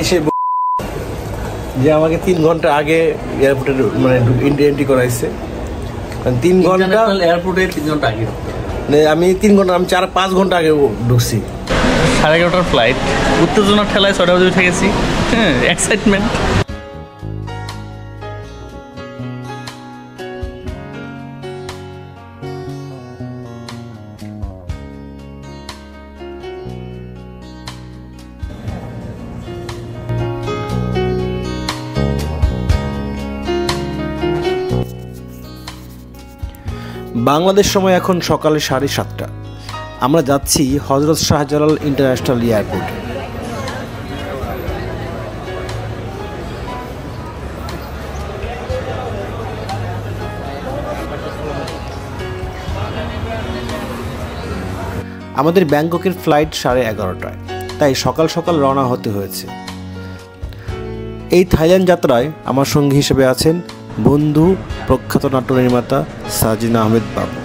এসে যে আমাকে 3 ঘন্টা আগে এয়ারপোর্টে মানে এন্ট্রি করাইছে, 3 ঘন্টা এয়ারপোর্টে 3 ঘন্টা আগে আমি 3 ঘন্টা আমি 4-5 ঘন্টা আগে ঢুকছি। 11:30টার ফ্লাইট, উত্তেজনার ঠেলায় 6টা বাজে উঠে গেছি। হ্যাঁ, এক্সাইটমেন্ট। বাংলাদেশ সময় এখন সকালে 7:30। আমরা যাচ্ছি হযরত শাহজালাল ইন্টারন্যাশনাল এয়ারপোর্টে। আমাদের ব্যাংককের ফ্লাইট 11:30টায়, তাই সকাল সকাল রওনা হতে হয়েছে। এই থাইল্যান্ড যাত্রায় আমার সঙ্গী হিসেবে আছেন বন্ধু প্রখ্যাত নাট্য নির্মাতা সাজিন আহমেদ বাবু।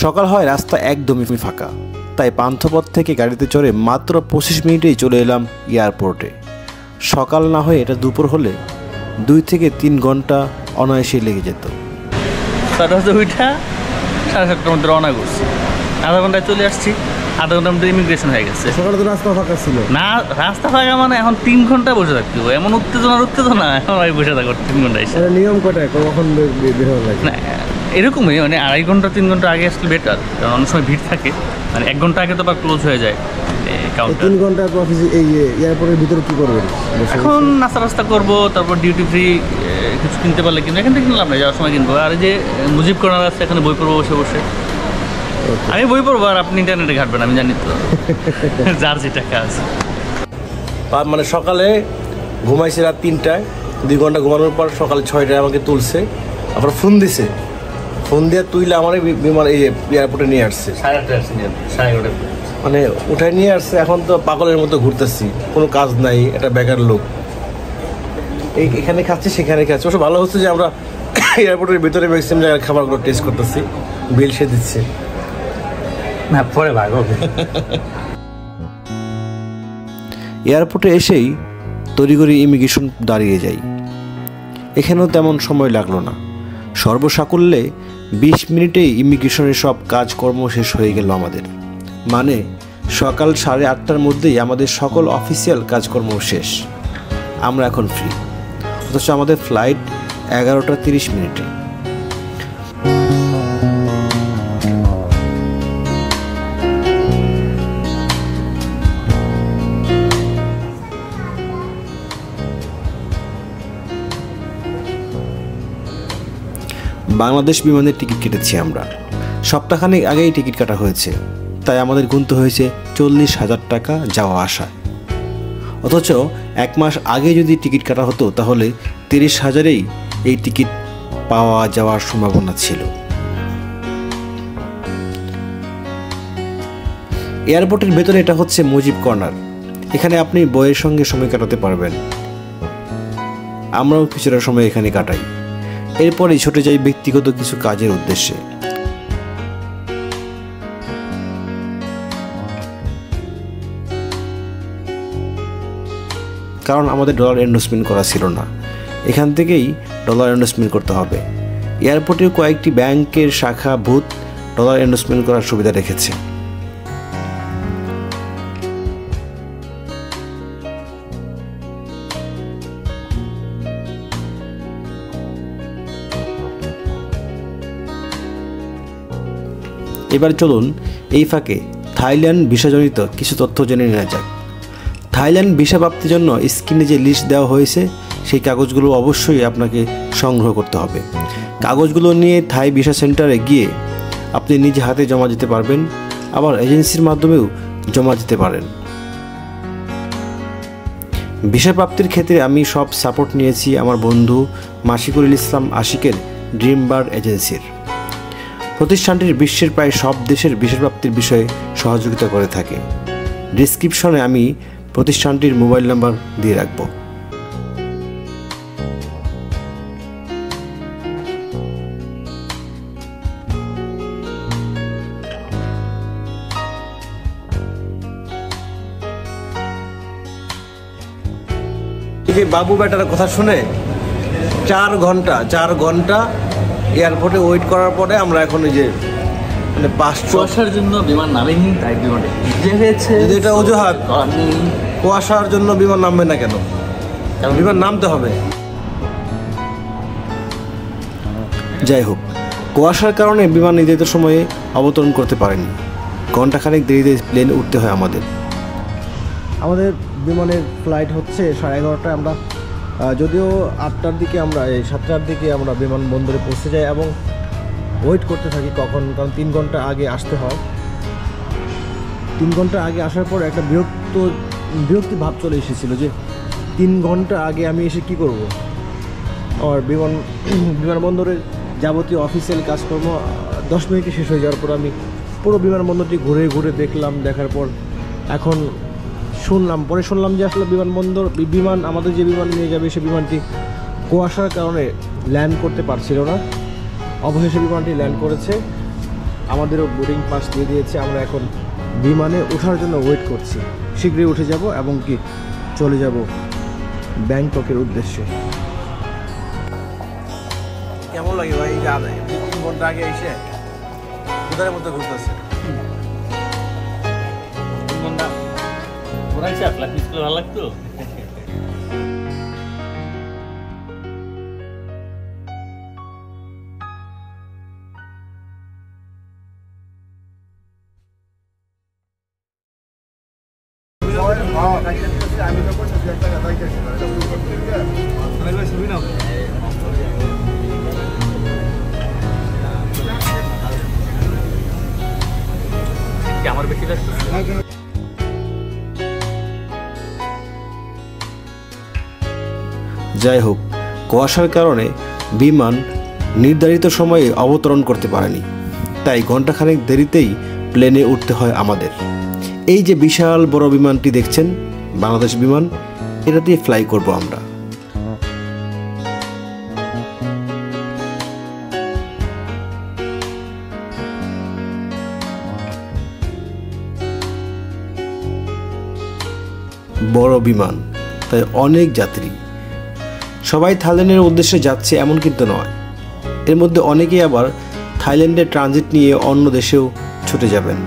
সকাল হয়, রাস্তা একদমই ফাঁকা, তাই পান্থপথ থেকে গাড়িতে চড়ে মাত্র 25 মিনিটেই চলে এলাম এয়ারপোর্টে। সকাল না হয়ে এটা দুপুর হলে 2 থেকে 3 ঘন্টা অনায়াসেই লেগে যেত। 7:30টার মধ্যে রওনা করছি, আধা ঘন্টায় চলে আসছি। আধা ঘন্টার মধ্যে ইমিগ্রেশন হয়ে গেছে। সকালে তো রাস্তা ফাঁকা ছিল না, রাস্তা ফাঁকা মানে এখন 3 ঘন্টা বসে থাকতে হবে, এমন উত্তেজনা এখন আমি বসে থাকবো 3 ঘন্টা এসে। নিয়ম কটায় কখন বের হওয়া লাগে? না, এরকমই মানে 2.5 ঘন্টা 3 ঘন্টা আগে আসলে বেটার, কারণ অনেক সময় ভিড় থাকে। মানে 1 ঘন্টা আগে তো আবার ক্লোজ হয়ে যায় কাউন্টার। 3 ঘন্টা অফিসে এই এয়ারপোর্টের ভিতরে কি করবেন? এখন নাস্তা করবো, তারপর ডিউটি ফ্রি কিছু কিনতে পারলে কিনবো, এখান থেকে কিনলাম না, যাওয়ার সময় কিনবো। আর যে মুজিব কর্নার আছে, এখানে বই পড়বো বসে বসে। আমি বই পড়বো আর আপনি ইন্টারনেটে ঘাটবেন, আমি জানি তো যার যেটা কাজ। মানে সকালে ঘুমাইছি রাত 3টায়, 2 ঘন্টা ঘুমানোর পর সকাল 6টায় আমাকে তুলছে, আবার ফোন দিছে, ফোন দিয়ে তুইলে আমার বিমান এই এয়ারপোর্টে নিয়ে আসছে। 11:30 মানে উঠায় নিয়ে আসছে। এখন তো পাগলের মতো ঘুরতেছি, কোনো কাজ নাই, একটা বেকার লোক। এখানে খাচ্ছি সেখানে খাচ্ছি। অবশ্য ভালো হচ্ছে যে আমরা এয়ারপোর্টের ভিতরে ম্যাক্সিমাম জায়গার খাবারগুলো টেস্ট করতেছি, বিল সে দিচ্ছে না, পরে ভাগ হবে। এয়ারপোর্টে এসেই তড়িঘড়ি ইমিগ্রেশন দাঁড়িয়ে যাই। এখানেও তেমন সময় লাগলো না, সর্বসাকুল্যে 20 মিনিটেই ইমিগ্রেশনের সব কাজকর্ম শেষ হয়ে গেল আমাদের। মানে সকাল 8:30টার মধ্যেই আমাদের সকল অফিসিয়াল কাজকর্ম শেষ। আমরা এখন ফ্রি, অথচ আমাদের ফ্লাইট 11:30 বাংলাদেশ বিমানের টিকিট কেটেছি আমরা। সপ্তাহখানেক আগেই টিকিট কাটা হয়েছে, তাই আমাদের গুনতে হয়েছে 40,000 টাকা যাওয়া আসা। অথচ 1 মাস আগে যদি টিকিট কাটা হতো তাহলে 30,000-এই এই টিকিট পাওয়া যাওয়ার সম্ভাবনা ছিল। এয়ারপোর্টের ভেতরে এটা হচ্ছে মুজিব কর্নার, এখানে আপনি বইয়ের সঙ্গে সময় কাটাতে পারবেন। আমরাও কিছুটা সময় এখানে কাটাই, এরপরেই ছুটে যাই ব্যক্তিগত কিছু কাজের উদ্দেশ্যে। কারণ আমাদের ডলার ইনভেস্টমেন্ট করা ছিল না, এখান থেকেই ডলার ইনভেস্টমেন্ট করতে হবে। এয়ারপোর্টের কয়েকটি ব্যাংকের শাখা বুথ ডলার ইনভেস্টমেন্ট করার সুবিধা রেখেছে। এবার চলুন এই ফাঁকে থাইল্যান্ড ভিসাজনিত কিছু তথ্য জেনে নেওয়া যাক। থাইল্যান্ড ভিসা প্রাপ্তির জন্য স্ক্রিনে যে লিস্ট দেওয়া হয়েছে সেই কাগজগুলো অবশ্যই আপনাকে সংগ্রহ করতে হবে। কাগজগুলো নিয়ে থাই ভিসা সেন্টারে গিয়ে আপনি নিজে হাতে জমা দিতে পারবেন, আবার এজেন্সির মাধ্যমেও জমা দিতে পারেন। ভিসা প্রাপ্তির ক্ষেত্রে আমি সব সাপোর্ট নিয়েছি আমার বন্ধু মাশিকুল ইসলাম আশিকের ড্রিম বার্ড এজেন্সির। প্রতিষ্ঠানটির বিশ্বের প্রায় সব দেশের ভিসা প্রাপ্তির বিষয়ে সহযোগিতা করে থাকে। ডেসক্রিপশনে আমি প্রতিষ্ঠানটির মোবাইল নাম্বার দিয়ে রাখব। দেখি বাবু বেটার কথা শুনে 4 ঘন্টা এয়ারপোর্টে ওয়েট করার পরে আমরা এখন ওই যে মানে কুয়াশার জন্য বিমান নামেনি, তাই বিমানে ভিজে হয়েছে। যদি এটা অজুহাত, কুয়াশার জন্য বিমান নামবে না কেন? বিমান নামতে হবে। যাই হোক, কুয়াশার কারণে বিমান নির্ধারিত সময়ে অবতরণ করতে পারেনি। ঘণ্টাখানেক দেরিতে প্লেন উঠতে হয় আমাদের। আমাদের বিমানের ফ্লাইট হচ্ছে 11:30টায়। আমরা যদিও 8টার দিকে আমরা 7টার দিকে আমরা বিমানবন্দরে পৌঁছে যাই এবং ওয়েট করতে থাকি কখন, কারণ 3 ঘন্টা আগে আসতে হয়। 3 ঘন্টা আগে আসার পর একটা বিরক্তি ভাব চলে এসেছিলো যে 3 ঘন্টা আগে আমি এসে কি করব। আমার বিমানবন্দরের যাবতীয় অফিসিয়াল কাজকর্ম 10 মিনিটে শেষ হয়ে যাওয়ার পর আমি পুরো বিমানবন্দরটি ঘুরে ঘুরে দেখলাম। দেখার পর এখন শুনলাম যে আসলে বিমান আমাদের যে বিমান নিয়ে যাবে সে বিমানটি কুয়াশার কারণে ল্যান্ড করতে পারছিল না। অবশেষে বিমানটি ল্যান্ড করেছে, আমাদেরও বোর্ডিং পাস দিয়ে দিয়েছে। আমরা এখন বিমানে ওঠার জন্য ওয়েট করছি। শীঘ্রই উঠে যাব এবং কি চলে যাব ব্যাংককের উদ্দেশ্যে। কেমন লাগে ভাই? 3 ঘন্টা আগে এসে কোথায় মতো ঘুরতেছে। 3 ঘন্টা ঘোরাইছে, আপনার পিছলে ভালো লাগতো। আমার বেশি লাগতো। যাই হোক, কুয়াশার কারণে বিমান নির্ধারিত সময়ে অবতরণ করতে পারেনি, তাই ঘণ্টাখানেক দেরিতেই প্লেনে উঠতে হয় আমাদের। এই যে বিশাল বড় বিমানটি দেখছেন, বাংলাদেশ বিমান, এটা দিয়ে ফ্লাই করব আমরা। বড় বিমান, তাই অনেক যাত্রী। সবাই থাইল্যান্ডের উদ্দেশ্যে যাচ্ছে এমন কিন্তু নয়, এর মধ্যে অনেকেই আবার থাইল্যান্ডের ট্রানজিট নিয়ে অন্য দেশেও ছুটে যাবেন।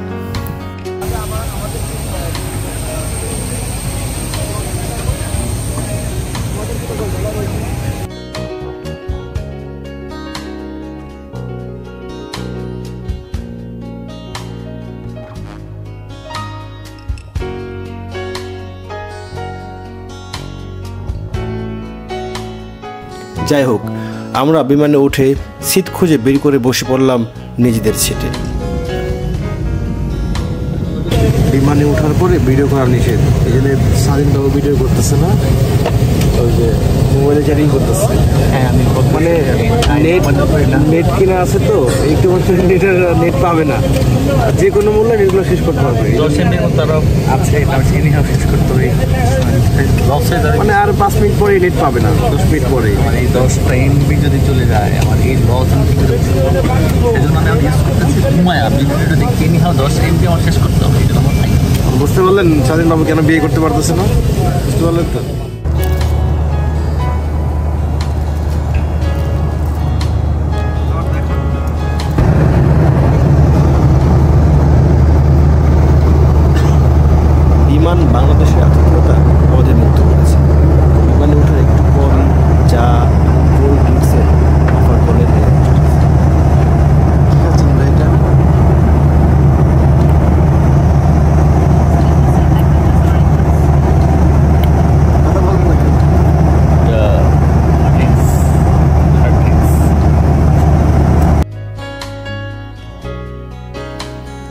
যাই হোক, আমরা বিমানে উঠে সিট খুঁজে বের করে বসে পড়লাম নিজেদের সিটে। বিমানে ওঠার পরে ভিডিও করা নিষেধ, এই জন্য স্বাধীনভাবে ভিডিও করতেছে না, ওই যে মোবাইলে চ্যাটিং করতেছে। হ্যাঁ, আমি মানে নেট কিনা আছে তো একটু নেট পাবে না, যে কোনো মূল্যে নেটগুলো শেষ করতে হবে। 10 MB তারা আছে, এটা শেষ করতে হবে। মানে আর 5 মিনিট পরে নেট পাবে না, 10 মিনিট পরে। মানে 10টা MB যদি চলে যায়, আমার এই লস আমি কি করে বুঝবো? সেজন্য আমি ইউজ করতেছি ঘুমায়া ভিডিওটা দেখে এনি হাও 10 MB আমার শেষ করতে হবে। এটা আমার নাই। বুঝতে পারলেন স্বাধীনবাবু কেন বিয়ে করতে পারতেছে না? বুঝতে পারলেন তো? বিমান বাংলাদেশের আতিথেয়তা আমাদের মুক্ত করেছে। বিমানে ওঠার একটু পরই চা, কোল্ড ড্রিঙ্কসের অফার করলেন।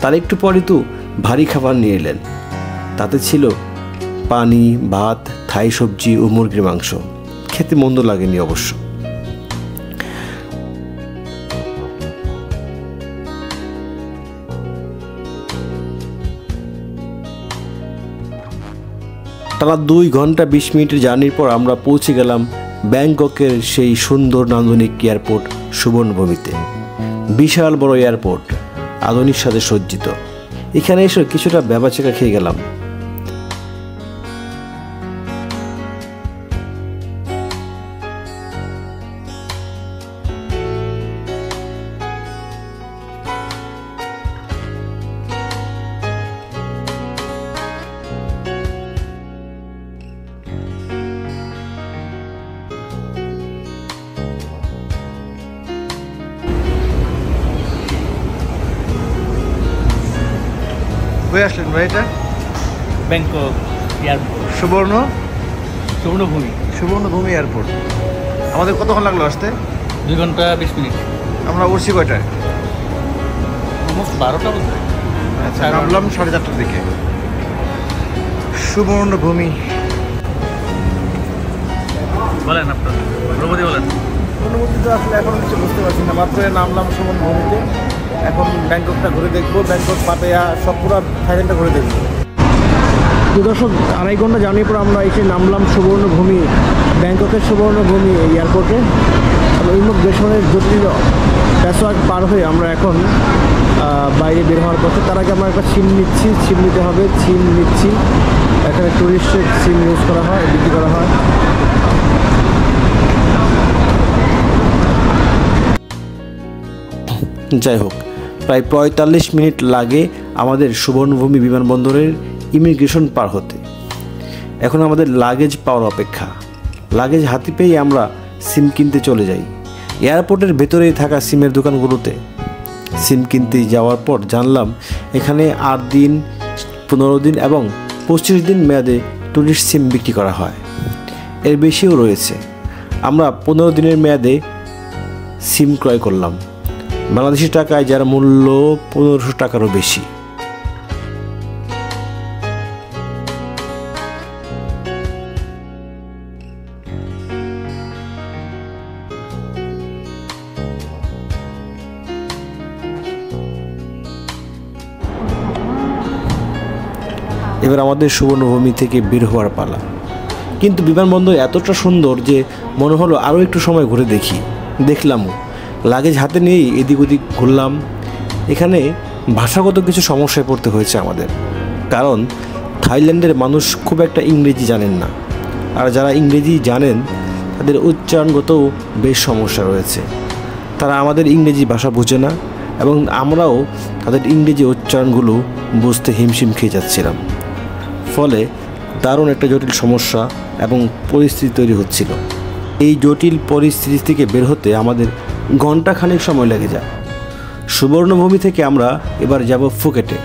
তার একটু পরে তো ভারী খাবার নিয়ে এলেন। তাতে ছিল পানি, ভাত, থাই সবজি ও মুরগির মাংস। খেতে মন্দ লাগেনি অবশ্য। টানা 2 ঘন্টা 20 মিনিটের জার্নির পর আমরা পৌঁছে গেলাম ব্যাংককের সেই সুন্দর নান্দনিক এয়ারপোর্ট সুবর্ণভূমিতে। বিশাল বড় এয়ারপোর্ট, আধুনিক সাজে সজ্জিত। এখানে এসে কিছুটা ব্যাবাচেকা খেয়ে গেলাম। কই আসলেন ভাই? এটা ব্যাংকক এয়ারপোর্ট, সুবর্ণভূমি এয়ারপোর্ট। আমাদের কতক্ষণ লাগলো আসতে? 2 ঘন্টা 20 মিনিট। আমরা উঠছি কয়টায়? অলমোস্ট 12টা বলতে। আচ্ছা, নামলাম 4:30টার দিকে। সুবর্ণভূমি। বলেন আপনার অনুমতি বলেন। অনুমতি তো আসলে এখন কিছু বুঝতে পারছি না, মাত্র নামলাম সুবর্ণভূমিতে। এখন ব্যাংককটা ঘুরে দেখবো, ব্যাংকক পাতায়া সব পুরো থাইল্যান্ডটা ঘুরে দেখবো। দর্শক, 2.5 ঘন্টা জার্নি পর আমরা এসে নামলাম সুবর্ণভূমি, ব্যাংককের সুবর্ণভূমি এয়ারপোর্টে। উইমুক দেশনের জটিল প্যাসওয়ার্ক পার হয়ে আমরা এখন বাইরে বের হওয়ার পথে। তার আগে আমরা একটা সিম নিতে হবে। সিম নিচ্ছি। এখানে টুরিস্টের সিম ইউজ করা হয়, বিক্রি করা হয়। যাই হোক, প্রায় 45 মিনিট লাগে আমাদের সুবর্ণভূমি বিমানবন্দরের ইমিগ্রেশন পার হতে। এখন আমাদের লাগেজ পাওয়ার অপেক্ষা। লাগেজ হাতে পেয়ে আমরা সিম কিনতে চলে যাই এয়ারপোর্টের ভেতরেই থাকা সিমের দোকানগুলোতে। সিম কিনতে যাওয়ার পর জানলাম এখানে 8 দিন, 15 দিন এবং 25 দিন মেয়াদে টুরিস্ট সিম বিক্রি করা হয়। এর বেশিও রয়েছে। আমরা 15 দিনের মেয়াদে সিম ক্রয় করলাম, বাংলাদেশি টাকায় যার মূল্য 1500 টাকারও বেশি। এবার আমাদের সুবর্ণভূমি থেকে বের হওয়ার পালা। কিন্তু বিমানবন্দর এতটা সুন্দর যে মনে হলো আরও একটু সময় ঘুরে দেখলামও। লাগেজ হাতে নিয়েই এদিক ওদিক ঘুরলাম। এখানে ভাষাগত কিছু সমস্যায় পড়তে হয়েছে আমাদের, কারণ থাইল্যান্ডের মানুষ খুব একটা ইংরেজি জানেন না। আর যারা ইংরেজি জানেন তাদের উচ্চারণগতও বেশ সমস্যা রয়েছে। তারা আমাদের ইংরেজি ভাষা বোঝে না এবং আমরাও তাদের ইংরেজি উচ্চারণগুলো বুঝতে হিমশিম খেয়ে যাচ্ছিলাম। ফলে দারুণ একটা জটিল সমস্যা এবং পরিস্থিতি তৈরি হচ্ছিল। এই জটিল পরিস্থিতি থেকে বের হতে আমাদের ঘণ্টাখানেক সময় লেগে যায়। সুবর্ণভূমি থেকে আমরা এবার যাব ফুকেটে।